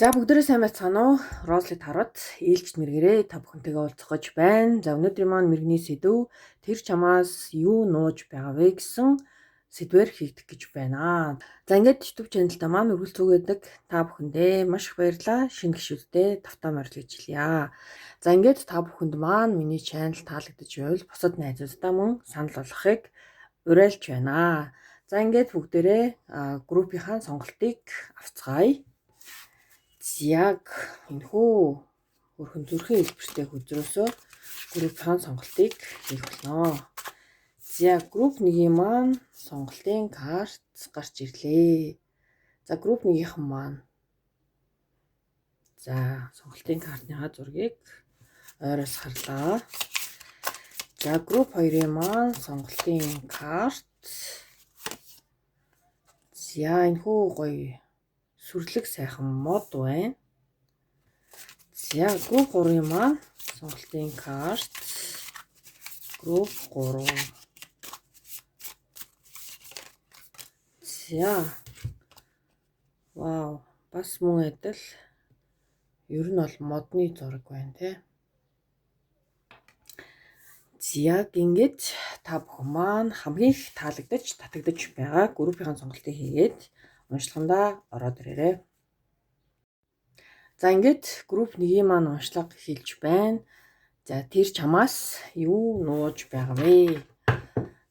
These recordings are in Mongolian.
За бүгдээрээ сайн байцгаана уу? Росли тарууд ээлжид мэргэрээ та бүхэнтэйгээ уулзах гэж байна. За өнөөдрийн маань мэрэгний сэдв тэр чамаас юу нууж байгаа вэ гэсэн сэдвээр хийгдэх гэж байна. За ингээд YouTube channel-та маань үргэлж зүгээдэг та бүхэндээ маш их баярлалаа. Шинэ гишүүдтэй тавтаа морилж хэлье. За ингээд та бүхэнд маань миний channel таалагдж байвал бусад найзуудтай мөн санал болгохыг уриалж байна. За ингээд бүгдээрээ группийнхаа сонголтыг авцгаая. Яг энэхүү өрхөн зүрхэн хэлбэртэй хөзрөөсөө группийн сонголтыг хийх болно. За групп 1-ийн маань сонголтын карт гарч ирлээ. За групп 1-ийнхэн маань за сонголтын картныхаа зургийг ойроос харлаа. За групп 2-ийн маань сонголтын карт. За энэхүү гоё сүрлэг сайхан мод байна. За групп 3-ийн маань сонголтын карт. Групп 3. За. Вау, бас мөн адил. Ер нь бол модны зураг байна те. Яг ингэж та бүхэн маань хамгийн их таалагдаж, татагдаж байгаа группийн сонголтыг хийгээд уншлагандаа ороод ирээрэй. За ингээд групп 1-ийн маань уншлага хэлж байна. За тэр чамаас юу нууж байгаа вэ?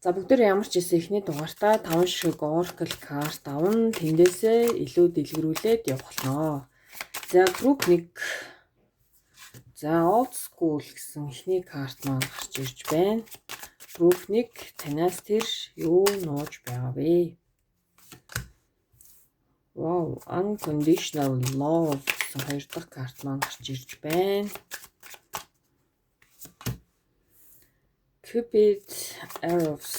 За бүгдээр ямар ч гэсэн эхний дугаартаа 5 шиг Oracle карт аван тэндээсээ илүү дэлгэрүүлээд явах болно. За групп 1. За old school гэсэн эхний карт маань гарч ирж байна. Групп 1 танаас тэр юу нууж байгаа вэ? Wow, unconditional love гэсэн хоёр дахь карт маань гарч ирж байна. Cupid arrows.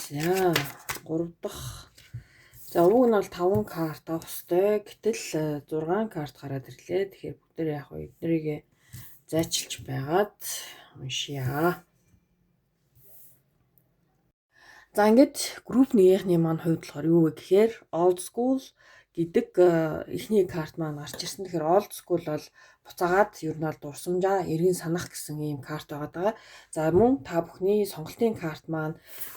За 3 дахь. За уг нь бол 5 карт авах ёстой. Гэтэл 6 карт гараад ирлээ. Тэгэхээр бүгдээр яг эднэрийг зайчилж байгаад уншия. За ингээд групп 1-ийнхний маань хувьд болохоор юу вэ гэхээр old school гэдэг эхний карт маань гарч ирсэн. Тэгэхээр old school бол буцаагаад ер нь бол дурсамжаа эргэн санах гэсэн ийм карт байгаа. За мөн та бүхний сонголтын карт маань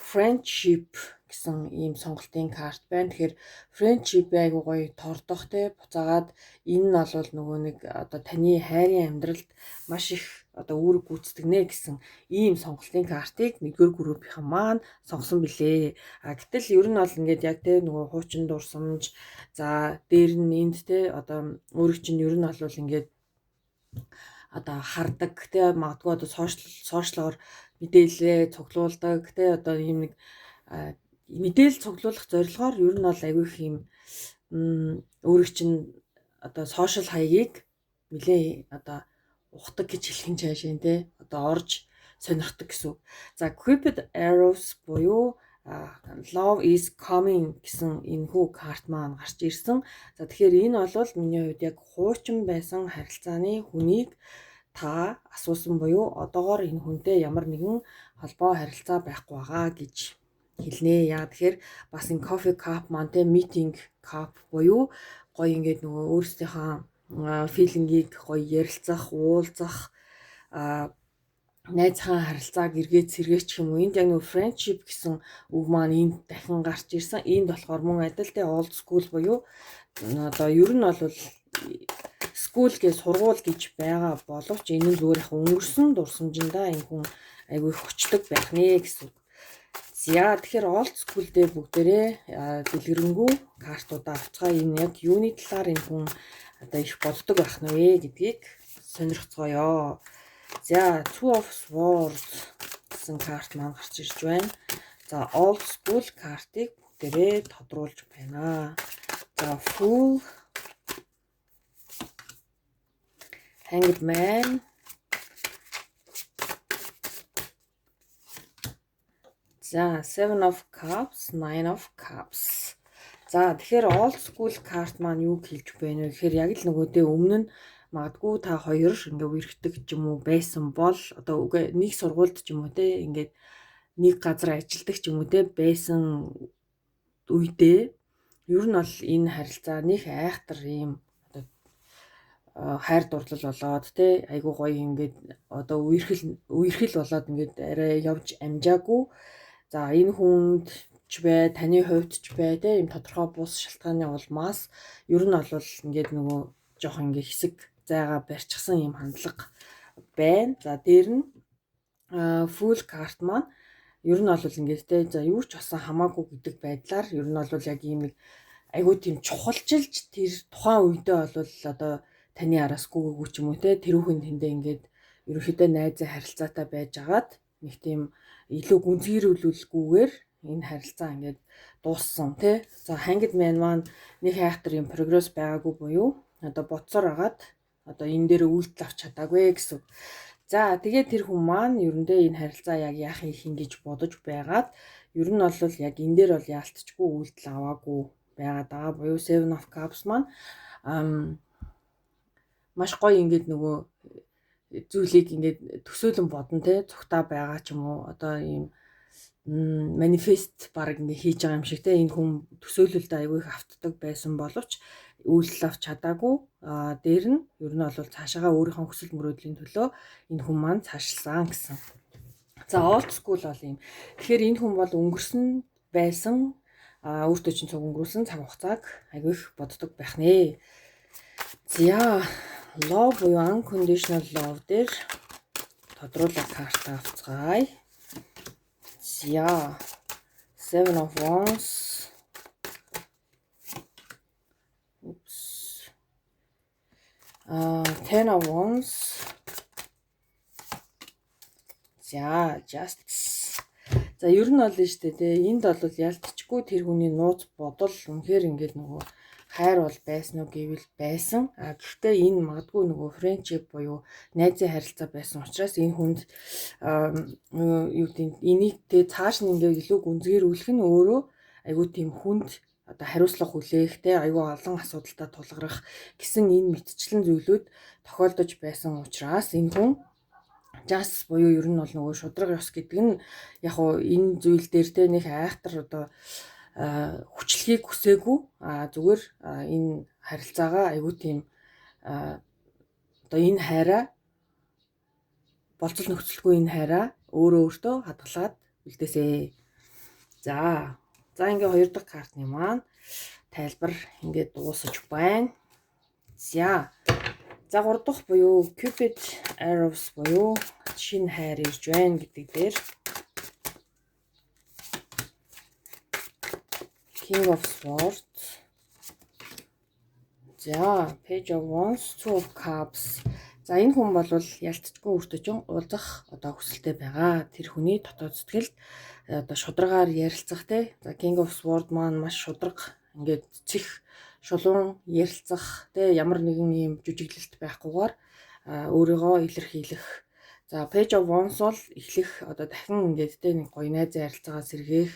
friendship гэсэн ийм сонголтын карт байна. Тэгэхээр friendship айгуу гоё тордох те буцаагаад энэ нь бол нөгөө нэг одоо таны хайрын амьдралд маш их одоо үүрэг гүйцэтгэнэ гэсэн ийм сонголтын картыг 1-р группийнхан маань сонгосон билээ. Гэтэл ер нь бол ингээд яг те нөгөө хуучин дурсамж за дээр нь энд те одоо өөрөг чинь ер нь бол ингээд одоо хардаг те магадгүй одоо сошиалор мэдээлэлээ цуглуулдаг те одоо ийм нэг мэдээлэл цуглуулах зорилгоор ер нь бол айгүй их юм өөрөг чинь одоо сошиал хаягийг нэлээ одоо ухдаг гэж хэлэх юм цаашаа те одоо орж сонирхдаг гэсэн. За Cupid arrows буюу love is coming гэсэн энэхүү карт маань гарч ирсэн. За тэгэхээр энэ бол миний хувьд яг хуучин байсан харилцааны хүнийг та асуусан буюу одоогоор энэ хүнтэй ямар нэгэн холбоо харилцаа байхгүй байгаа гэж хэлнэ. Яа тэгэхээр бас энэ coffee cup маань те meeting cup буюу гоё ингээд нөгөө өөрсдийнхөө филингийг гоё ярилцах, уулзах найзхан харилцааг эргээд сэргээчих юм уу. Энд яг нэг friendship гэсэн үг маань энд дахин гарч ирсэн. Энд болохоор мөн адил те old school буюу одоо ер нь бол school гэж сургууль гэж байгаа боловч энэ нь зүгээр их өнгөрсөн дурсамжиндаа энэ хүн айгүй их өчтөг байх нэ гэсэн. За тэгэхээр old school дээр бүгдээрээ дэлгэрэнгүй картуудаа авцгаа. Энэ яг юуны талаар энэ хүн одоо их боддог байх нь вэ гэдгийг сонирхцгоё. За Two of Swords гэсэн карт маань гарч ирж байна. За old school картыг бүгдээрээ тодруулж байна. За Fool, Hanged Man, за Seven of Cups, Nine of Cups. За тэгэхээр old school карт маань юу хэлж байна вэ гэхээр яг л нөгөөдөө өмнө нь магадгүй та хоёр ингээ үргэлжлэх ч юм уу байсан бол одоо үгүй нэг сургуульд ч юм уу те ингээд нэг газар ажилладаг ч юм уу те байсан үедээ Ер нь бол энэ харилцаа нэг айхтар ийм одоо хайр дурлал болоод тий айгуу гоё ингээд одоо үерхэл болоод ингээд арай явж амжаагүй. За энэ хүнд ч бай, таны хувьд ч бай тий ийм тодорхой бус шалтгааны улмаас ер нь бол ингээд нөгөө жоох ингээд хэсэг зайгаа барьчихсан ийм хандлага байна. За дээр нь full card маань ер нь бол ингээд тий за юу ч болсон хамаагүй гэдэг байдлаар ер нь бол яг ийм нэг айгуу тийм чухалчилж тэр тухайн үедээ бол одоо таны араас гүггүй ч юм уу те тэрүүхэн тэндээ ингээд ерөнхийдөө найзын харилцаатай байж агаад нэг тийм илүү гүнзгийрүүлүүлгүйгээр энэ харилцаа ингээд дууссан те. За хангид маань нэг хайхтар юм прогресс байгаагүй буюу одоо бодсоор агаад одоо энэ дээр үйлдэл авч чадаагүй гэсэн. За тэгээд тэр хүн маань ерөндөө энэ харилцаа яг яах юм гэж бодож байгаад ер нь бол яг энэ дээр бол яалтчгүй үйлдэл аваагүй байгаад байгаа буюу Seven of Cups маань маш гоё ингээд нөгөө зүйлийг ингээд төсөөлөн бодно те цогтаа байгаа ч юм уу одоо ийм манифест баг ингээд хийж байгаа юм шиг те энэ хүн төсөөлөлд аягүй их автдаг байсан боловч үйлдэл авч чадаагүй дээр нь ер нь бол цаашаага өөрийнхөө хүсэл мөрөөдлийн төлөө энэ хүн маань цаашлсан гэсэн. За old school бол юм. Тэгэхээр энэ хүн бол өнгөрсөн байсан өөртөө чинь цуг өнгөрүүлсэн цаг хугацааг аягүй их боддог байх нэ. За love буюу unconditional love дээр тодруулах карта авцгаая. За Seven of Wands. Ten of Wands. За Justice. За ер нь бол нь штэ тий энд бол ялтчгүй тэр хүний нууц бодол үнэхээр ингээд нөгөө хайр бол байсан уу гэвэл байсан. Гэхдээ энэ магадгүй нөгөө friendship буюу найзын харилцаа байсан учраас энэ хүнд юу гэдэг энийг тэ цааш нь ингээд илүү гүнзгийрүүлэх нь өөрөө айгүй тийм хүнд одоо хариуцлага хүлээх тэ айгүй олон асуудалтай тулгарах гэсэн энэ мэтчлэн зүйлүүд тохиолдож байсан учраас энэ хүн Justice буюу ер нь бол нөгөө шудраг ёс гэдэг нь яг хуу энэ зүйл дээр тэ нэг айхтар одоо хүчлэгийг хүсээгүй зүгээр энэ харилцаагаа айгүй тийм одоо энэ хайраа болцол нөхцөлгүй энэ хайраа өөртөө хадгалаад үлдээсэй. За ингээ хоёр дахь картны маань тайлбар ингээд дуусаж байна. За гурав дахь буюу Cupid Arrows буюу шинэ хайр ирж байна гэдэг дээр King of Swords. За Page of Wands, Two of Cups. За энэ хүн бол ялцчгүй өөртөө ч уулзах одоо хүсэлтэй байгаа. Тэр хүний дотоод сэтгэлд одоо шударгаар ярилцах те. За King of Swords маань маш шударга ингээд цэх шулуун ярилцах те ямар нэгэн юм жүжиглэлт байхгүйгээр өөрийгөө илэрхийлэх. За Page of Wands бол эхлэх одоо дахин ингээд те нэг гоё найзын харилцаагаа сэргээх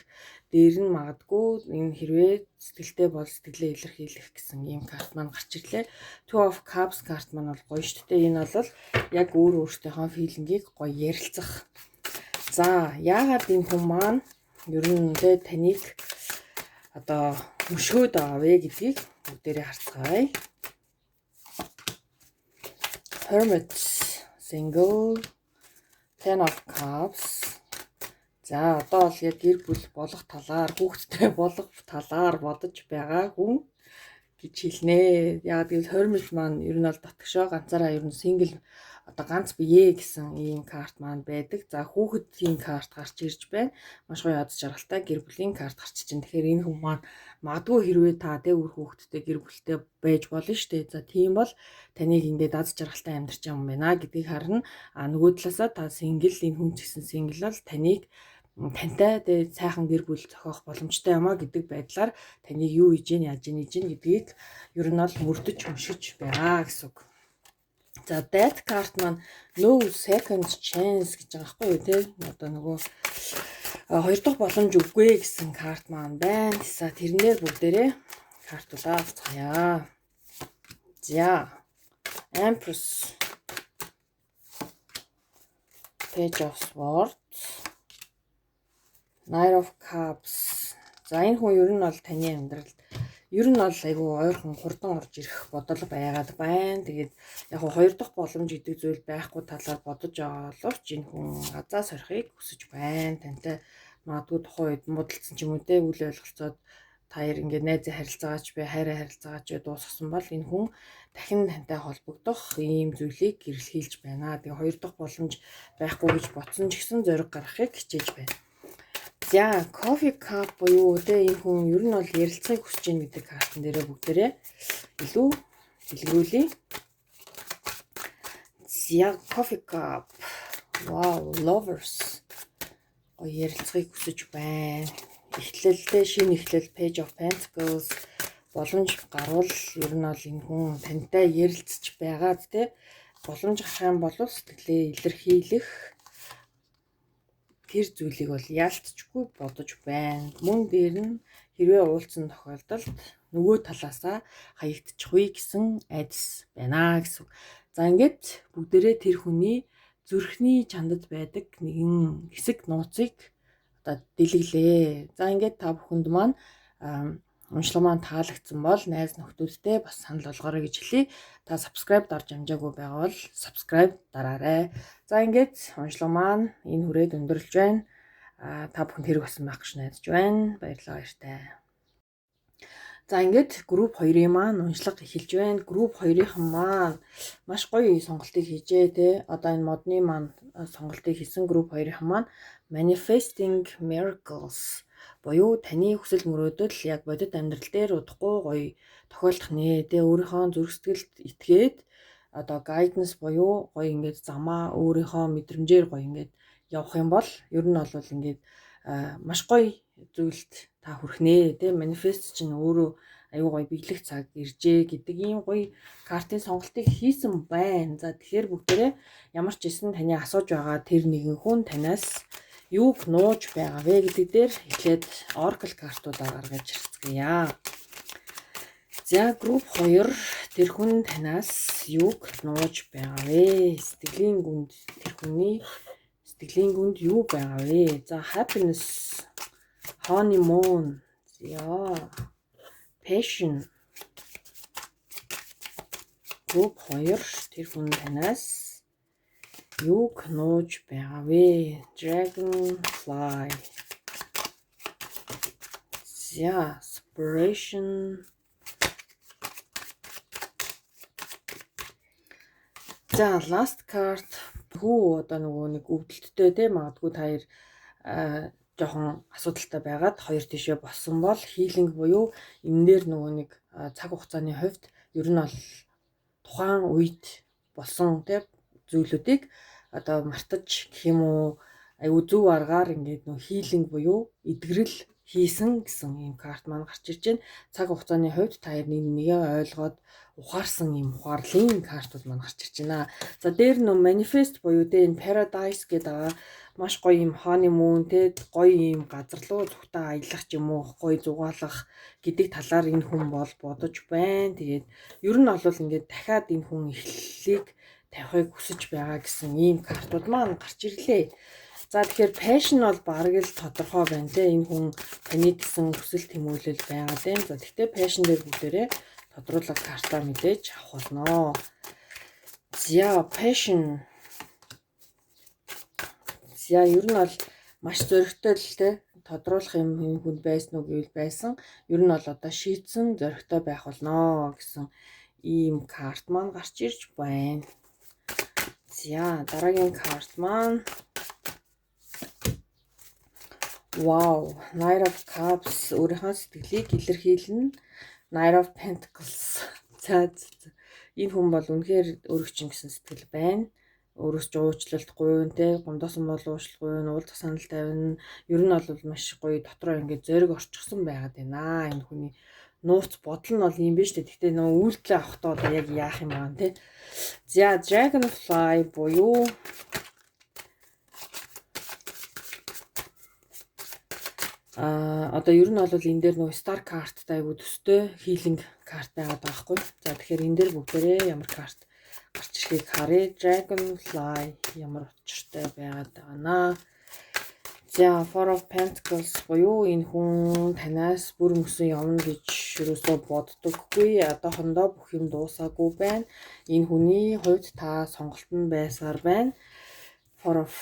дээр нь магадгүй энэ хэрвээ сэтгэлтэй бол сэтгэлээ илэрхийлэх гэсэн ийм карт маань гарч ирлээ. Two of Cups карт маань бол гоё шүү дээ. Энэ бол яг өөртөөхөө филингийг гоё ярилцах. За яагаад энэ хүн маань ер нь тэ таныг одоо мөшгөөд байгаа вэ гэдгийг бүгдээрээ харцгаая. Hermit, Single, Ten of Cups. За одоо бол яг гэр бүл болох талаар хүүхэдтэй болох талаар бодож байгаа хүн гэж хэлнэ. Яг гэвэл Hermit маань ер нь бол дотгошоо ганцаараа ер нь single одоо ганц бие гэсэн ийм карт маань байдаг. За хүүхэдийн карт гарч ирж байна. Маш гоё яд жаргалтай гэр бүлийн карт гарч ичэн. Тэгэхээр энэ хүн маань магадгүй хэрвээ та тэ үр хүүхэдтэй гэр бүлтэй байж болно шүү дээ. За тийм бол таныг ингээд аз жаргалтай амьдарч юм байна гэдгийг харна. Нөгөө талаасаа та single энэ хүн гэсэн single бол таныг тантай тэгээд сайхан гэр бүл зохиох боломжтой юмаа гэдэг байдлаар таныг юу хийж яаж хийж гэдгийг ер нь бол мөрдөж уншиж байгаа гэсэн үг. За Death card маань no second chance гэж байгаа байхгүй юу те. Одоо нөгөө хоёр дахь боломж үгүй гэсэн карт маань байна. За тэрнээр бүгдээрээ картуудаа авцгаая. За Empress, Page of Swords, Knight of Cups. За энэ хүн ер нь бол таны амьдралд Ер нь бол айгүй ойрхон хурдан орж ирэх бодол байгаад байна. Тэгээд яг хоёр дахь боломж гэдэг зүйл байхгүй талаар бодож байгаа боловч энэ хүн газаа сорихыг хүсэж байна. Тантай магадгүй тухайн үед муудалцсан ч юм уу те үл ойлголцоод та хоёр ингээд найзын харилцаагаач бай хайраа харилцаагаач дуусгасан бол энэ хүн дахин тантай холбогдох ийм зүйлийг гэрэлхийлж байна. Тэгээ хоёр дахь боломж байхгүй гэж бодсон ч гэсэн зориг гаргахыг хичээж байна. За, coffee cup буюу тэ энэ хүн ер нь бол ярилцахыг хүсэж байна гэдэг картан дээрээ бүгдээрээ илүү дэлгэрүүлье. За, coffee cup. Wow, lovers. Ярилцахыг хүсэж байна. Эхлэлдээ шинэ эхлэл Page of Pentacles боломж гарвал ер нь бол энэ хүн тантай ярилцж байгаад тэ боломж гарах юм бол сэтгэлээ илэрхийлэх тэр зүйлийг бол яалтчгүй бодож байна. Мөн дээр нь хэрвээ уулзсан тохиолдолд нөгөө талаасаа хаягдчихгүй гэсэн айдас байна гэсэн. За ингээд бүгдээрээ тэр хүний зүрхний чандад байдаг нэгэн хэсэг нууцыг одоо дэлгэлээ. За ингээд та бүхэнд маань уншлага маань таалагдсан бол найз нөхдүүдтэй бас санал болгоорой гэж хэлье. Та subscribe дарж амжаагүй байгаа бол subscribe дараарай. За ингээд уншлага маань энэ хүрээд өндөрлж байна. Та бүхэнд хэрэг болсон байх гэж найдаж байна. Баярлалаа баяртай. За ингээд групп 2-ын маань уншлага эхэлж байна. Групп 2-ын маань маш гоё сонголтыг хийжээ те. Одоо энэ модны маань сонголтыг хийсэн групп 2-ын маань Manifesting Miracles буюу таны хүсэл мөрөөдөл яг бодит амьдрал дээр удахгүй гоё тохиолдох нэ. Тэгээ өөрийнхөө зүрх сэтгэлд итгээд одоо guidance буюу гоё ингээд замаа өөрийнхөө мэдрэмжээр гоё ингээд явах юм бол ер нь бол ингээд маш гоё зүйлд та хүрэх нэ. Тэгээ manifest чинь өөрөө аюу гоё биелэх цаг иржээ гэдэг ийм гоё картын сонголтыг хийсэн байна. За тэгэхээр бүгдээрээ ямар ч гэсэн таны асууж байгаа тэр нэгэн хүн танаас юуг нууж байгаа вэ гэдэг дээр эхлээд Oracle картуудаа гаргаж ирцгээе. За групп 2 тэр хүн танаас юуг нууж байгаа вэ? Сэтгэлийн гүнд тэр хүний сэтгэлийн гүнд юу байгаа вэ? За happiness, honeymoon, яа, passion. Групп 2 тэр хүн танаас юуг нууж байгаа вэ? Dragonfly. За, separation. За, last card. Хүү одоо нөгөө нэг өвдөлттэй те магадгүй та хоёр жоохон асуудалтай байгаад хоёр тишээ болсон бол healing буюу энэ дээр нөгөө нэг цаг хугацааны хувьд ер нь бол тухайн үед болсон те зүйлүүдийг одоо мартаж гэх юм уу аюу зөв аргаар ингээд нөх хилинг буюу эдгэрэл хийсэн гэсэн ийм карт маань гарч ирж байна. Цаг хугацааны хувьд та хоёр нэгээ ойлгоод ухаарсан ийм ухаарлын картууд маань гарч ирж байна. За дээр нөө manifest буюу тэ энэ paradise гэдэг маш гоё ийм honeymoon тэ гоё ийм газар руу зүгтээ аялах ч юм уу гоё зугаалах гэдэг талаар энэ хүн бол бодож байна. Тэгээд ер нь бол ингээд дахиад энэ хүн эхлэлийг тавихыг хүсэж байгаа гэсэн ийм картууд маань гарч ирлээ. За тэгэхээр passion бол бараг л тодорхой байна те энэ хүн таны гэсэн хүсэл тэмүүлэл байгаа тийм. За гэхдээ passion дээр бүгдээрээ тодруулах картаа мэдээж авах болно. За passion. За ер нь бол маш зөрөгтэй л те тодруулах юм хүнд байсан уу гэвэл байсан. Ер нь бол одоо шийдсэн зөрөгтэй байх болно гэсэн ийм карт маань гарч ирж байна. За дараагийн карт маань Wow, Knight of Cups өөрийнхөө сэтгэлийг илэрхийлнэ. Knight of Pentacles. За энэ хүн бол үнэхээр өөрөгчин гэсэн сэтгэл байна. Өөрөөс ч уучлалтгүй те гомдоосон бол уучлахгүй уулзах санал тавина. Ер нь бол маш гоё дотроо ингээд зориг орчихсон байгаад байна. Энэ хүний нууц бодол нь бол юм биш үү. Гэхдээ нөө үйлдэл авахдаа одоо яг яах юм байна те. За Dragonfly буюу одоо ер нь бол энэ дээр нөгөө star карттай айгуу төстэй healing карт байгаад байгаа байхгүй. За тэгэхээр энэ дээр бүгдээрээ ямар карт гарч ирэхийг харъя. Dragonfly ямар учиртай байгаад байна. За Four of Pentacles буюу энэ хүн танаас бүр мөсөн явна гэж юусоо боддоггүй. Одоохондоо бүх юм дуусаагүй байна. Энэ хүний хувьд та сонголтод байсаар байна. Four of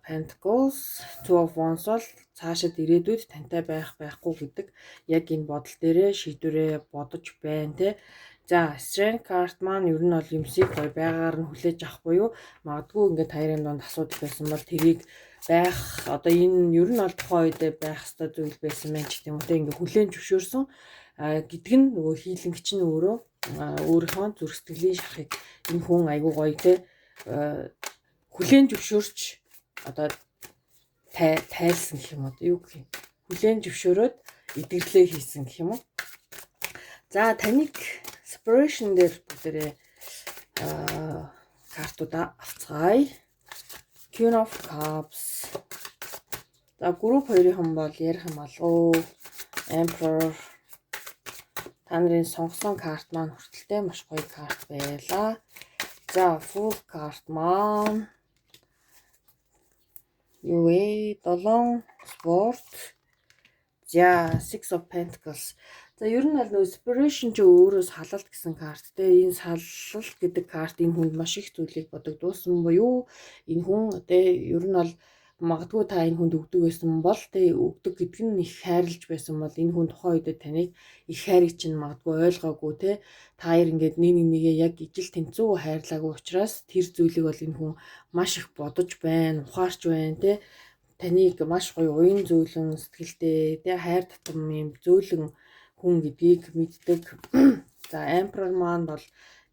Pentacles, Two of Wands бол цаашид ирээдүйд тантай байхгүй гэдэг яг энэ бодол дээрээ шийдвэрээ бодож байна те. За Strength card маань ер нь бол юмсыг байгаар нь хүлээж авах буюу магадгүй ингээд хоёрын донд асуудал байсан бол тэрийг байх одоо энэ ер нь бол тухайн үед байх ёстой зүйл байсан байх ч гэдэм үү те ингээд хүлээн зөвшөөрсөн гэдэг нь нөгөө хийлэнгч нь өөрөө өөрийнхөө зүрх сэтгэлийн шарахыг энэ хүн айгуу гоё те хүлээн зөвшөөрч одоо тайлсан гэх юм уу юу гэх юм хүлээн зөвшөөрөөд идэвхлээ хийсэн гэх юм уу. За таныг separation дээр бүгдээрээ картуудаа авцгаая. Queen of Cups. За групп хоёрын бол ярих юм болов. Emperor. Та нарын сонгосон карт маань хүртэлтэй маш гоё карт байлаа. За Fool карт маань юу вэ? 7 спорт. За Six of Pentacles. За ер нь аль нөө separation ч өөрөөс халалт гэсэн карт те энэ салалт гэдэг карт энэ хүнд маш их зүйлийг бодогдуулсан буюу энэ хүн те ер нь бол магадгүй та энэ хүнд өгдөг байсан бол те өгдөг гэдэг нь их хайрлаж байсан бол энэ хүн тухайн үед таныг их хайрыг чинь магадгүй ойлгоогүй те та хоёр ингээд нэгээ яг ижил тэнцүү хайрлаагүй учраас тэр зүйлийг бол энэ хүн маш их бодож байна, ухаарч байна те таныг маш гоё уян зөөлөн сэтгэлтэй те хайр татам юм зөөлөн хүн гэдгийг мэддэг. За Emperor маань бол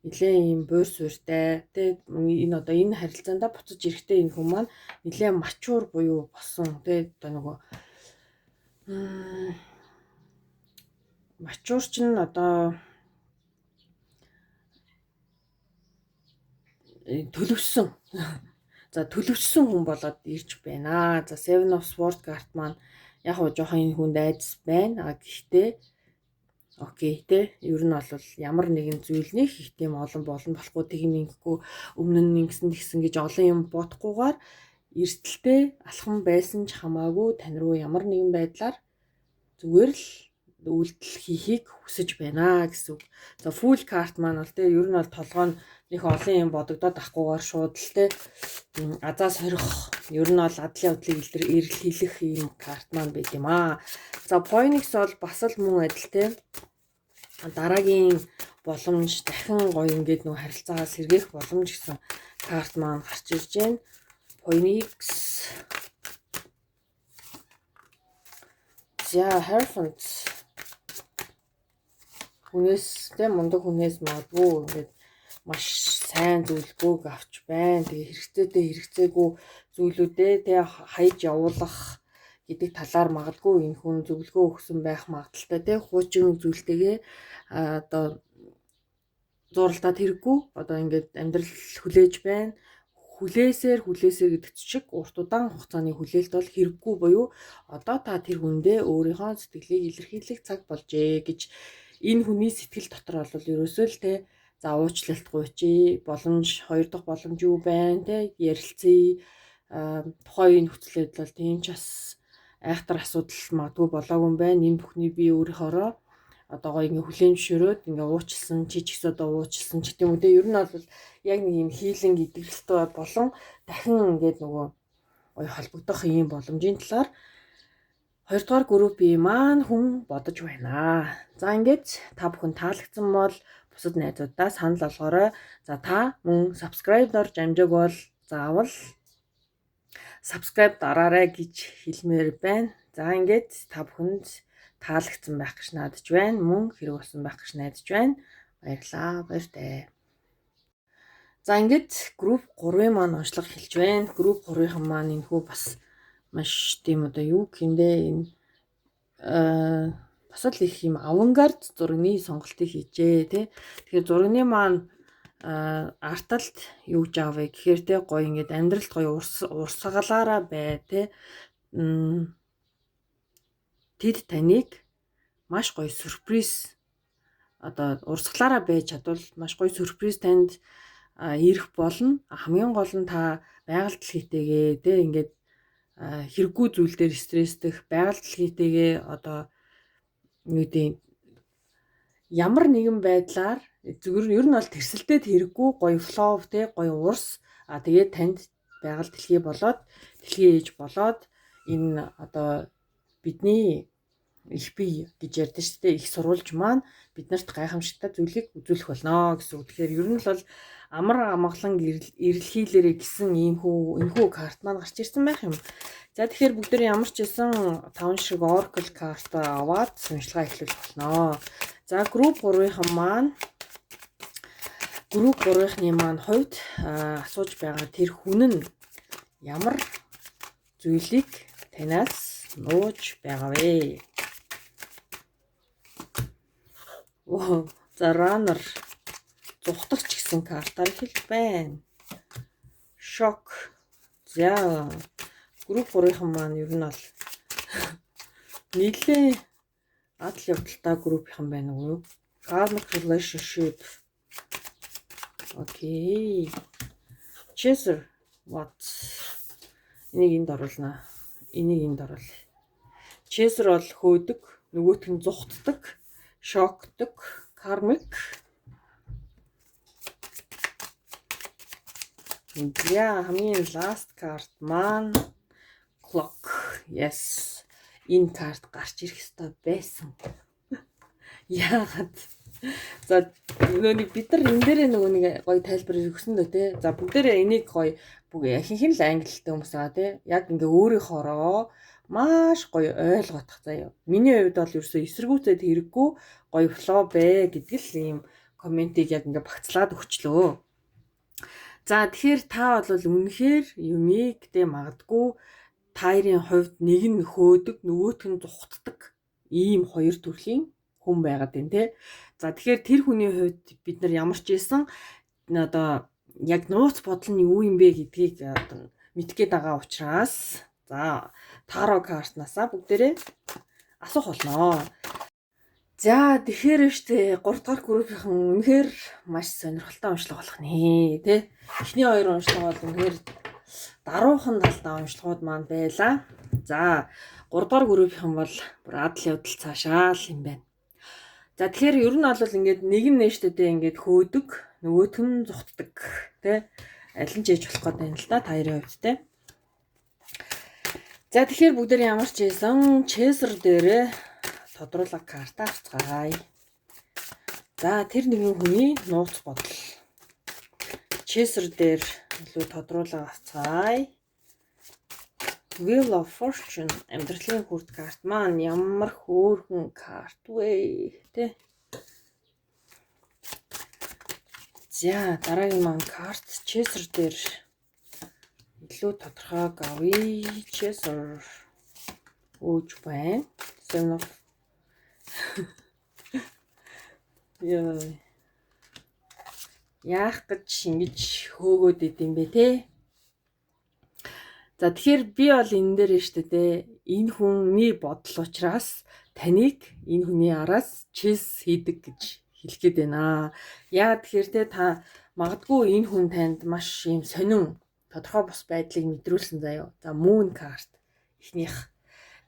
нэлээд юм буур суурьтай те энэ одоо энэ харилцаанд буцаж ирэхдээ энэ хүн маань нэлээд мачуур буюу болсон те одоо нөгөө мачуур чинь одоо төлөвсөн. За төлөвсөн хүн болоод ирж байна. За Seven of Swords карт маань яг хоо жоохон энэ хүнд айдас байна. Гэхдээ окей те ер нь бол ямар нэгэн зүйл нэг их тийм олон болохгүй тийм ингэхгүй өмнө нь ингэсэн тэгсэн гэж олон юм бодохгүйгээр эрсдэлтэй алхам байсан ч хамаагүй тань руу ямар нэгэн байдлаар зүгээр л үйлдэл хийхийг хүсэж байна гэсэн үг. За Fool карт маань бол те ер нь бол толгой нэг олон юм бодогдоод ахгүйгээр шууд л те азаа сорих ер нь бол адлын явдлыг илэрхийлэх юм карт маань байт юм аа. За Phoenix бол бас л мөн адил те дараагийн боломж дахин гоё ингээд нөө харилцаагаа сэргээх боломж гэсэн карт маань гарч ирж байна. Phoenix. За Hierophant. Хүнээс те мундаг хүнээс магадгүй ингээд маш сайн зүйлгүйг авч байна. Тэгээ хэрэгцээгүй зүйлүүдээ те хаяж явуулах гэдэг талаар магадгүй энэ хүн зөвлөгөө өгсөн байх магадaltaй те хуучин зүйлтэйгээ одоо зуралдаад хэрэггүй одоо ингээд амьдрал хүлээж байна. Хүлээсээр гэдэг чиг урт удаан хугацааны хүлээлт бол хэрэггүй буюу одоо та тэр хүндээ өөрийнхөө сэтгэлийг илэрхийлэх цаг болжээ гэж энэ хүний сэтгэл дотор бол ерөөсөө л те за уучлалтгүй чи боломж хоёр дахь боломж юу байна те ярилцъя тухайн нөхцөлөд бол тийм ч бас айхтар асуудал магадгүй болоогүй юм байна. Энэ бүхний би өөрийнхоороо одоо гоё ингээ хүлээн зөвшөөрөөд ингээ уучлсан чи ч гэсэн одоо уучлсан ч гэдэм үү те ер нь бол яг нэг юм хийлэн идэвхтэй болон дахин ингээд нөгөө гоё холбогдох ийм боломжийн талаар хоёрдугаар группийн маань хүн бодож байна. За ингээд та бүхэн таалагдсан бол бусад найзуудаа санал болгоорой. За та мөн subscribe-оор жамжааг бол заавал subscribe дараарай гэж хэлмээр байна. За ингээд та бүхэнд таалагдсан байх гэж найдаж байна. Мөн хэрэг болсон байх гэж найдаж байна. Баярлалаа. Баяртай. За ингээд групп 3-ын маань онцлог хэлж байна. Групп 3-ын маань энэхүү бас маш тийм одоо юу гэндээ энэ бас л их юм авангард зургийн сонголтыг хийжээ тий. Тэгэхээр зургийн маань арталт юу гэж аавэ гэхээр те гоё ингээд амьдралд гоё урсгалаараа бай те тэд таныг маш гоё сюрприз одоо урсгалаараа байж чадвал маш гоё сюрприз танд ирэх болно. Хамгийн гол нь та байгальд л хийтэйгээ те ингээд хэрэггүй зүйл дээр стресстэх, байгаль дэлхийтэйгээ одоо юу гэдэг ямар нэгэн байдлаар зүгээр ер нь бол тэрсэлдээд хэрэггүй гоё флоу те гоё урс тэгээд танд байгаль дэлхий болоод дэлхийн ээж болоод энэ одоо бидний их бие гэж ярьдэн шүү дээ. Их сурвалж маань биднэрт гайхамшигтай зүйлийг үзүүлэх болно гэсэн үг. Тэгэхээр ер нь л бол амар амгалан эрэлхийлэрээ гэсэн энэхүү карт маань гарч ирсэн байх юм. За тэгэхээр бүгдээ ямар ч байсан 5 шиг Oracle карт аваад уншилгаа эхлүүлэх болно. За групп 3-ын маань хувьд асууж байгаа тэр хүн нь ямар зүйлийг танаас нууж байгаа вэ? За runner зүхтагч гэсэн картаар хэлж байна. Шок. За групп 3-ын маань ер нь бол нийлээ адал явдалтай группийнхан байна уу? Karmic relationship. Окей. Chaser what? Энийг энд оруулнаа. Энийг энд оруул. Chaser бол хөөдөг, нөгөөх нь зүхтдаг, шокдог, karmic. За хамгийн last card маань clock. Yes. Энэ карт гарч ирэх ёстой байсан. Яагаад? За нэг бид нар энэ дээр нөгөө нэг гоё тайлбар өгсөн дөө те. За бүгдээрээ энийг гоё ихэнх нь л англитэй хүмүүс байгаа те. Яг ингээ өөрийнхоороо маш гоё ойлгоодох заяа. Миний хувьд бол ерөөсөө эсэргүүцээд хэрэггүй гоё флоу бэ гэдэг л ийм комментиг яг ингээ багцлаад өгчлөө. За тэгэхээр та бол үнэхээр юмыг тэ магадгүй таарын хувьд нэг нь хөөдөг, нөгөөх нь зүхтдаг ийм хоёр төрлийн хүн байгаад байна те. За тэгэхээр тэр хүний хувьд бид нар ямар ч ийсэн одоо яг нууц бодол нь юу юм бэ гэдгийг мэдгээд байгаа учраас за таро картнасаа бүгдээрээ асуух болно. За тэгэхээр штэ 3 дахь группийнхан үнэхээр маш сонирхолтой уншлага болох нэ тэ. Эхний хоёр уншлага бол үнэхээр даруухан талдаа уншлагууд маань байлаа. За 3 дахь группийнхан бол бүр адал явдал цаашаа л юм байна. За тэгэхээр ер нь бол ингээд нэг нь нээштэдээ ингээд хөөдөг, нөгөөх нь зүхтдаг тэ. Аль нь ч ээж болох гэдэг юм л да таарын хувьд тэ. За тэгэхээр бүгдээр ямар ч ийсэн Chaser дээрээ тодруулах карта авцгаая. За тэр нэгэн хүний нууц бодол. Chaser дээр илүү тодруулах авцгаая. Wheel of Fortune амьдралын хүрд карт маань ямар хөөрхөн карт вэ тэ. За дараагийн маань карт Chaser дээр илүү тодорхой авъя. Chaser ууж байна. Seven of яах гэж ингэж хөөгөөд идэм бэ те. За тэгэхээр би бол энэ дээр нь штэ те. Энэ хүний бодол учраас таныг энэ хүний араас чиз хийдэг гэж хэлэх гээд байна. Яа тэгэхээр те та магадгүй энэ хүн танд маш юм сонин тодорхой бус байдлыг мэдрүүлсэн заяо. За moon card эхнийх.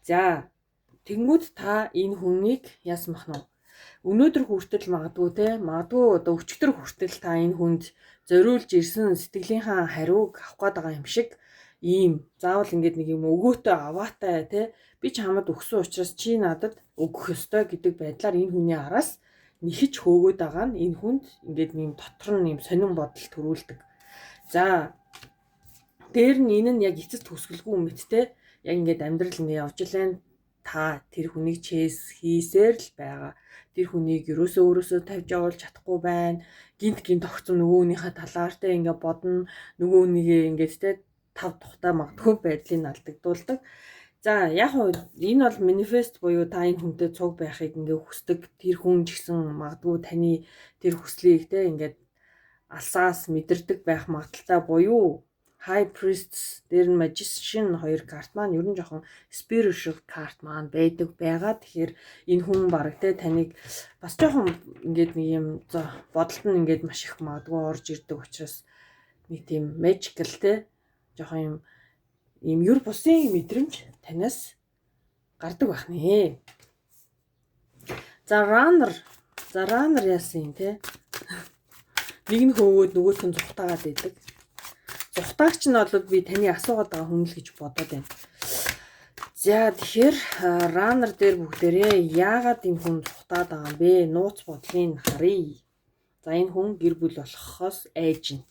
За тэнгууд та энэ хүнийг яасан бах нь өнөөдөр хүртэл магадгүй те одоо өчигдөр хүртэл та энэ хүнд зориулж ирсэн сэтгэлийнхаа хариуг авах гээд байгаа юм шиг ийм заавал ингээд нэг юм өгөөтэй аваатай те би ч хамаад өгсөн учраас чи надад өгөх ёстой гэдэг байдлаар энэ хүний араас нэхэж хөөгөөд байгаа нь энэ хүнд ингээд нэм дотор нь нэм сонин бодол төрүүлдэг. За дээр нь энэ нь яг эцэст төсгөлгүй мэт те яг ингээд амьдрал ингээд явж илэн та тэр хүнийг чэс хийсээр л байгаа. Тэр хүнийг ерөөсөө тавьж явуулж чадахгүй байна. Гинт тогтсон нөгөөнийхөө талаар те ингээд бодно. Нөгөө нэгээ ингээд те тав тухтай магадгүй байдлыг алдагдуулдаг. За яг энэ бол манифест буюу та энэ хүнтэй цуг байхыг ингээд хүсдэг. Тэр хүн ч гэсэн магадгүй таны тэр хүслийг те ингээд алсаас мэдэрдэг байх магадaltaй буюу High Priest дээр нь Magician хоёр карт маань ер нь жоохон spiritual карт маань байдаг байгаа. Тэгэхээр энэ хүн баг те таныг бас жоохон ингээд нэг юм бодолд нь ингээд маш их магадгүй орж ирдэг учраас нэг тийм magical те жоохон юм ийм юр бусын мэдрэмж танаас гардаг байх нэ. За runner яасан юм те. Нэг нь хөөгөөд нөгөөх нь зүхтаагаад идэг. Зүхтаагч нь бол би таны асуугаад байгаа хүн л гэж бодоод байна. За тэгэхээр runner дээр бүгдээрээ яагаад энэ хүн зүхтаад байгаа юм бэ? Нууц бодлыг харъя. За энэ хүн гэр бүл болохоос айж байна.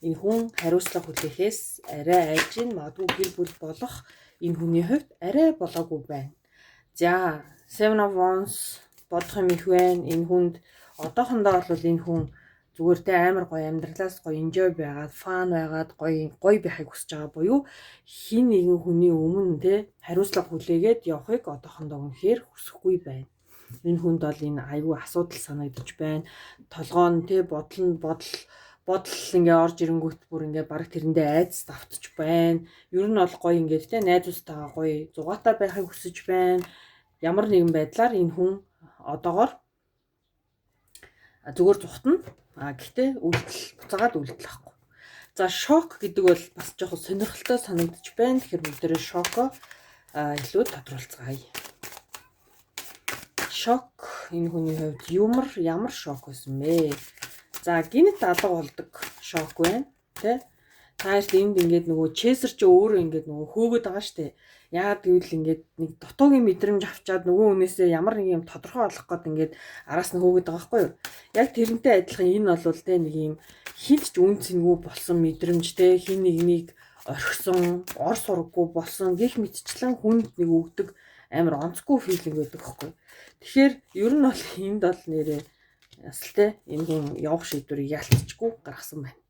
Энэ хүн хариуцлага хүлээхээс арай айж байна. Магадгүй гэр бүл болох энэ хүний хувьд арай болоогүй байна. За Seven of Wands бодох юм их байна. Энэ хүнд одоохондоо бол энэ хүн зүгээр тэ амар гоё амьдралаас гоё enjoy байгаад, fun байгаад, гоё байхыг хүсэж байгаа буюу хин нэгэн хүний өмнө тэ хариуцлага хүлээгээд явахыг одоохондоо үнэхээр хүсэхгүй байна. Энэ хүнд бол энэ аюу асуудал санагдаж байна. Толгоон тэ бодол ингээ орж ирэнгүүт бүр ингээ баг тэрэндээ айц давтаж байна. Ер нь бол гоё ингээд тэ найзуудтайгаа гоё зугаатай байхыг хүсэж байна. Ямар нэгэн байдлаар энэ хүн одоогоор зүгээр зүхтана. Гэхдээ буцаагаад үйлдэл ахгүй. За шок гэдэг бол бас жоохон сонирхолтой санагдаж байна. Тэгэхээр бүгдээрээ шоко илүү тодруулцгаая. Шок энэ хүний хувьд ямар шок байсан бэ? За гинт алга болдог шок байна. Тэ? Таашд энд ингээд нөгөө чесэр чи өөрөө ингээд нөгөө хөөгöd байгаа штэ. Яагаад гэвэл ингээд нэг дутуугийн мэдрэмж авчаад нөгөө хүнээсээ ямар нэг юм тодорхой олох гээд ингээд араас нь хөөгöd байгаа байхгүй юу? Яг тэрнтэй адилхан энэ бол тэ нэг юм хинт ч үнцэнгүй болсон мэдрэмж тэ хин нэгнийг орхисон, ор сургаггүй болсон гэх мэтчлэн хүнд нэг өгдөг амар онцгүй филинг байдаг байхгүй юу? Тэгэхээр ер нь бол энд бол нэрээ ясал тэ энэ хүн явах шийдвэрийг ялцчихгүй гаргасан байна.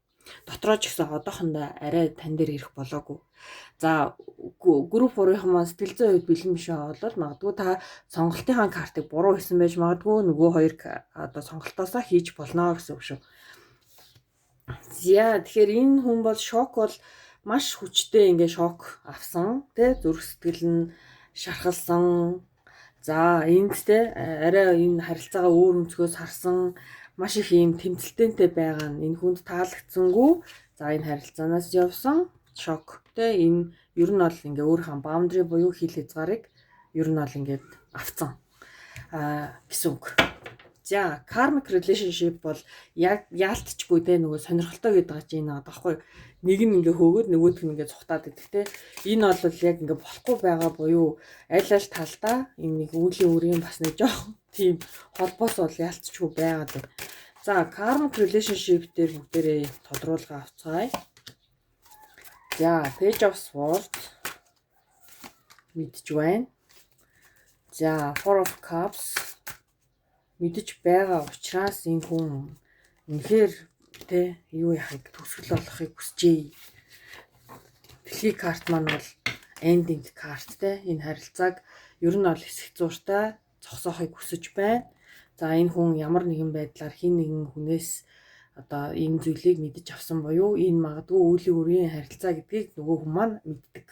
Дотроо ч гэсэн одоохондоо арай тань дээр ирэх болоогүй. За групп 3-ын маань сэтгэл зүйн хувьд бэлэн биш болол магадгүй та сонголтынхаа картыг буруу хийсэн байж магадгүй нөгөө хоёр одоо сонголтоосоо хийж болно гэсэн үг шүү. За тэгэхээр энэ хүн бол шок бол маш хүчтэй ингээ шок авсан тий зүрх сэтгэл нь шархалсан. За энд те арай энэ харилцаагаа өөр өнцгөөс харсан маш их юм тэмцэлтэнтэй байгаа нь энэ хүнд таалагдсангүй. За энэ харилцаанаас явсан шок те энэ ер нь бол ингээ өөрийнхөө boundary буюу хил хязгаарыг ер нь бол ингээд авцсан гэсэн үг. За karmic relationship бол яг яалтчгүй те нөгөө сонирхолтой гэдэг байгаа чинь энэ аахгүй. Нэг нь ингээ хөөгöd нөгөөдг нь ингээ цухтаад идэх те. Энэ бол яг ингээ болохгүй байгаа буюу аль талдаа энэ нэг үеийн үрийн бас нэг жоох тийм холбоос бол яалтчгүй байгаад байна. За karmic relationship дээр бүгдээрээ тодруулга авцгаая. За Page of Swords мэдж байна. За Four of Cups мэдж байгаа учраас энэ хүн үнэхээр тэ юу яхаг төсгөл болохыг хүсжээ. Дэлхий карт маань бол ending карт тэ энэ харилцааг ер нь бол хэсэг зуртай зогсоохыг хүсэж байна. За энэ хүн ямар нэгэн байдлаар хин нэгэн хүнээс одоо энэ зүйлийг мэдж авсан буюу энэ магадгүй үеийн үрийн харилцаа гэдгийг нөгөө хүн маань мэддэг.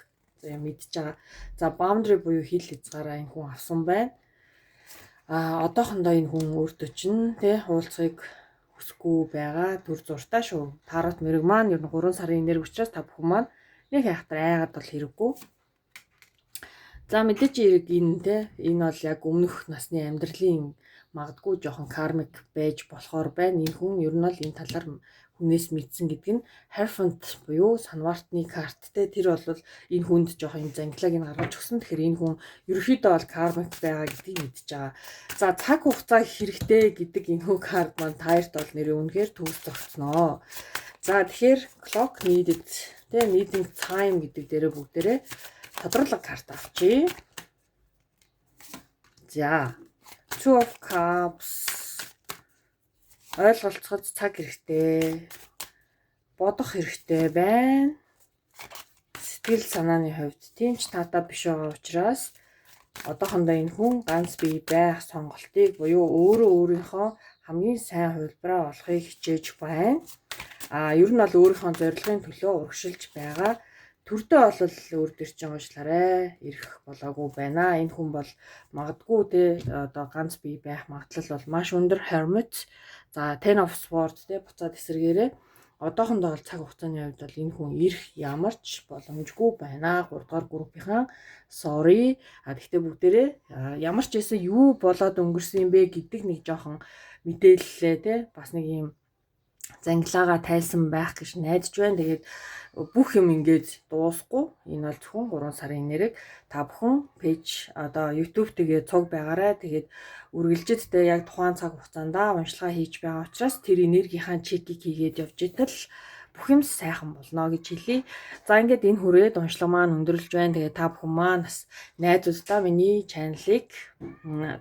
За мэдж байгаа. За boundary буюу хил хязгаараа энэ хүн авсан байна. Одоохондоо энэ хүн өөртөө чинь тэ хуулцгийг хүсэхгүй байгаа төр зуртай шүү. Тарот мэрэг маань ер нь 3 сарын энерги учраас та бүхэн маань нэг хайхтар айгаад бол хэрэггүй. За мэдээж эрэг энэ те энэ бол яг өмнөх насны амьдралын магадгүй жоохон кармик байж болохоор байна. Энэ хүн ер нь бол энэ талаар хүнээс мэдсэн гэдэг нь Hierophant буюу санвартны карт те тэр бол энэ хүнд жоохон юм зангилааг нь гаргаж өгсөн. Тэгэхээр энэ хүн ерөөхдөө бол кармик байгаа гэдгийг мэдж байгаа. За цаг хугацаа хэрэгтэй гэдэг энэ хүн карт маань таарт бол нэрээ үнэхээр төгс зогцноо. За тэгэхээр clock needed те needing time гэдэг дээрээ бүгдээрээ тодорлог карт авчи. За Two of Cups ойлголцоход цаг хэрэгтэй. Бодох хэрэгтэй байна. Сэтгэл санааны хувьд тийм ч таатай биш байгаа учраас одоохондоо энэ хүн ганц бие байх сонголтыг буюу өөрийнхөө хамгийн сайн хувилбараа олохыг хичээж байна. Ер нь бол өөрийнхөө зорилгын төлөө урагшилж байгаа. Төрдөө бол өөр дээр чинь уушлаарай ирэх болоогүй байна. Энэ хүн бол магадгүй те одоо ганц бие байх магадлал бол маш өндөр. Hermit. За Ten of Swords те буцаад эсэргээрээ одоохондоо бол цаг хугацааны хувьд бол энэ хүн ирэх ямар ч боломжгүй байна. 3 дугаар группийнхан sorry. Гэхдээ бүгдээрээ ямар ч байсан юу болоод өнгөрсөн юм бэ гэдэг нэг жоохон мэдээлэлээ те бас нэг юм зангилаагаа тайлсан байх гэж найдаж байна. Тэгээд бүх юм ингээд дуусахгүй. Энэ бол зөвхөн 3 сарын нэрэг та бүхэн пэйж одоо YouTube тэгээ цуг байгаарай. Тэгээд үргэлжидтэй яг тухайн цаг хугацаанд уншилгаа хийж байгаа учраас тэр энергийнхаа чекийг хийгээд явж итэл бүх юм сайхан болно гэж хэлье. За ингээд энэ хүрээд уншлага маань өндөрлж байна. Тэгээ та бүхэн маань бас найзуудаа миний чаналыг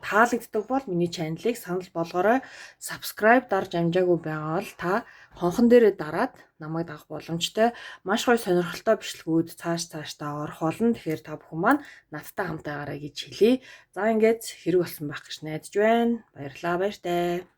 таалагддаг бол миний чаналыг санал болгоорой. Subscribe дарж амжаагүй байгаа бол та хонхон дээрээ дараад намайг дагах боломжтой. Маш гоё сонирхолтой бичлэгүүд цааш орох болно. Тэгэхээр та бүхэн маань надтай хамтаагаарай гэж хэлье. За ингээд хэрэг болсон байх гэж найдаж байна. Баярлалаа баяртай.